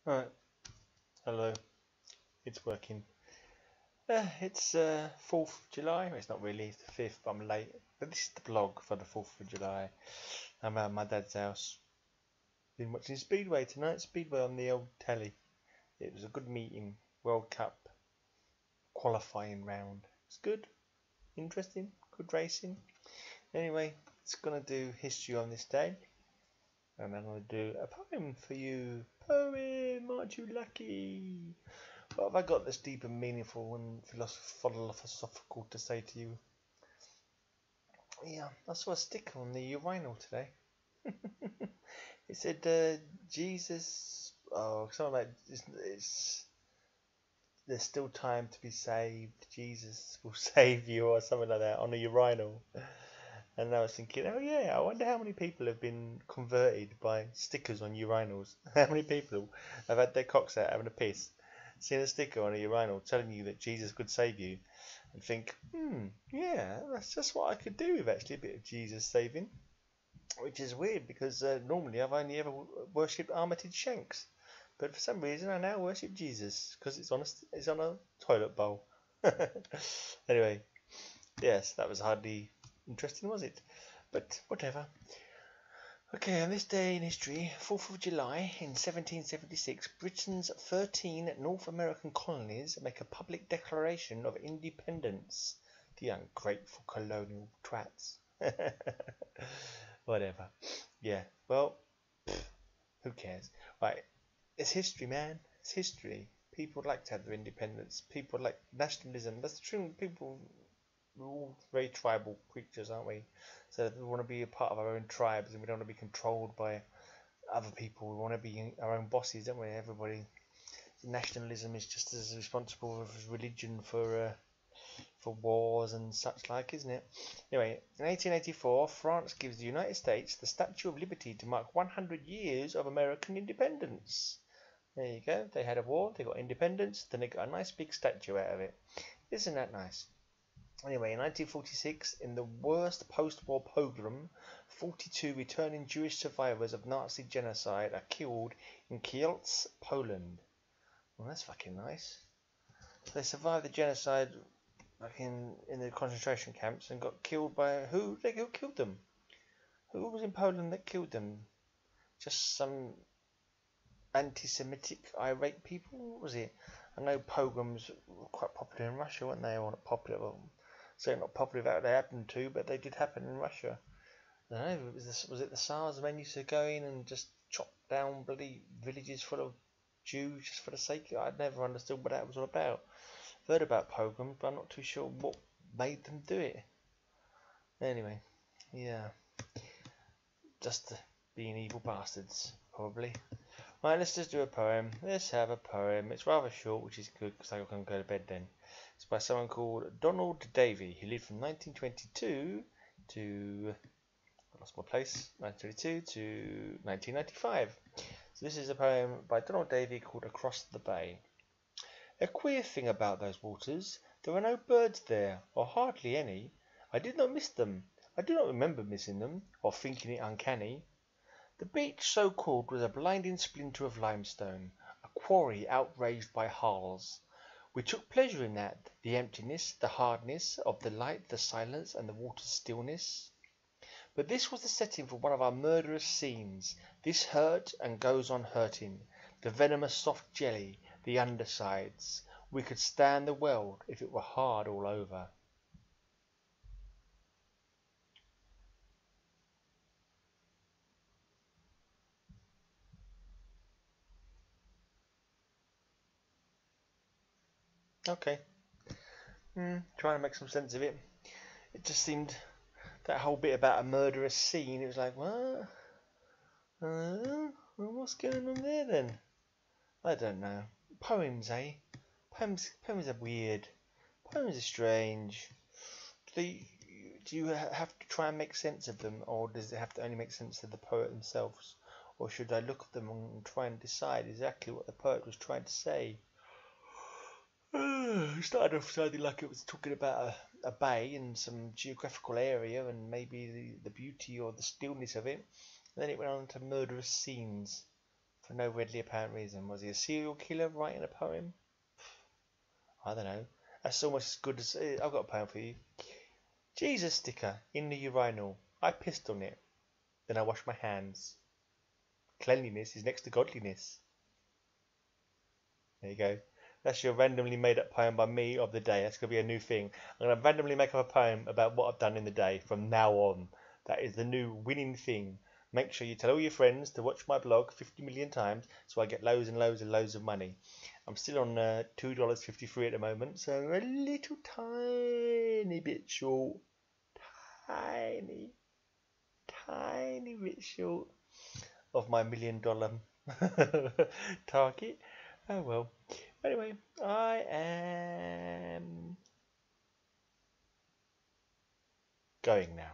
Alright, hello, it's working. It's 4th of July. Well, it's not really, it's the 5th, but I'm late. But this is the vlog for the 4th of July. I'm at my dad's house. Been watching Speedway tonight, Speedway on the old telly. It was a good meeting, World Cup qualifying round. It's good, interesting, good racing. Anyway, it's gonna do history on this day. And I'm gonna do a poem for you. Poem, aren't you lucky? What have I got that's deep and meaningful and philosophical to say to you? Yeah, I saw a sticker on the urinal today. It said, Jesus, something like, there's still time to be saved. Jesus will save you, or something like that, on a urinal. And I was thinking, oh yeah, I wonder how many people have been converted by stickers on urinals. How many people have had their cocks out having a piss, seen a sticker on a urinal telling you that Jesus could save you, and think, yeah, that's just what I could do with actually a bit of Jesus saving. Which is weird because normally I've only ever worshipped Armitage Shanks, but for some reason I now worship Jesus because it's on a toilet bowl. Anyway, yes, that was hardly interesting, was it? But whatever. Okay, on this day in history, 4th of July in 1776, Britain's 13 North American colonies make a public declaration of independence. The ungrateful colonial twats. Whatever. Yeah, well, who cares? Right, it's history, man. It's history. People like to have their independence. People like nationalism. That's true. People, we're all very tribal creatures, aren't we? So we want to be a part of our own tribes, and we don't want to be controlled by other people. We want to be our own bosses, don't we? Everybody. Nationalism is just as responsible as religion for wars and such like, isn't it? Anyway, in 1884, France gives the United States the Statue of Liberty to mark 100 years of American independence. There you go. They had a war, they got independence, then they got a nice big statue out of it. Isn't that nice? Anyway, in 1946, in the worst post-war pogrom, 42 returning Jewish survivors of Nazi genocide are killed in Kielce, Poland. Well, that's fucking nice. So they survived the genocide back in the concentration camps and got killed by who? Who killed them? Who was in Poland that killed them? Just some anti-Semitic, irate people? What was it? I know pogroms were quite popular in Russia, weren't they? Or not popular, well, certainly not popular that they happened to, but they did happen in Russia. I don't know, was it the Tsars men used to go in and just chop down bloody villages full of Jews just for the sake of it? I'd never understood what that was all about. I've heard about pogroms, but I'm not too sure what made them do it. Anyway, yeah, just being evil bastards, probably. Right, let's just do a poem. Let's have a poem. It's rather short, which is good because I can go to bed then. It's by someone called Donald Davy. He lived from 1922 to, I lost my place, 1922 to 1995. So this is a poem by Donald Davy called Across the Bay. A queer thing about those waters. There were no birds there, or hardly any. I did not miss them. I do not remember missing them, or thinking it uncanny. The beach so called was a blinding splinter of limestone, a quarry outraged by hulls. We took pleasure in that, the emptiness, the hardness of the light, the silence, and the water's stillness. But this was the setting for one of our murderous scenes. This hurt and goes on hurting. The venomous soft jelly, the undersides. We could stand the world if it were hard all over. Okay. Trying to make some sense of it. It just seemed that whole bit about a murderous scene. It was like, what? What's going on there then? I don't know. Poems, eh? Poems are weird. Poems are strange. Do you have to try and make sense of them, or does it have to only make sense of the poet themselves? Or should I look at them and try and decide exactly what the poet was trying to say? It started off sounding like it was talking about a bay and some geographical area and maybe the beauty or the stillness of it. And then it went on to murderous scenes. for no readily apparent reason. Was he a serial killer writing a poem? I don't know. That's almost as good as... I've got a poem for you. Jesus sticker in the urinal. I pissed on it. Then I washed my hands. Cleanliness is next to godliness. There you go. That's your randomly made up poem by me of the day. That's going to be a new thing. I'm going to randomly make up a poem about what I've done in the day from now on. That is the new winning thing. Make sure you tell all your friends to watch my blog 50 million times so I get loads and loads and loads of money. I'm still on $2.53 at the moment, so a little tiny bit short. Tiny bit short of my $1 million target. Oh well. Anyway, I am going now.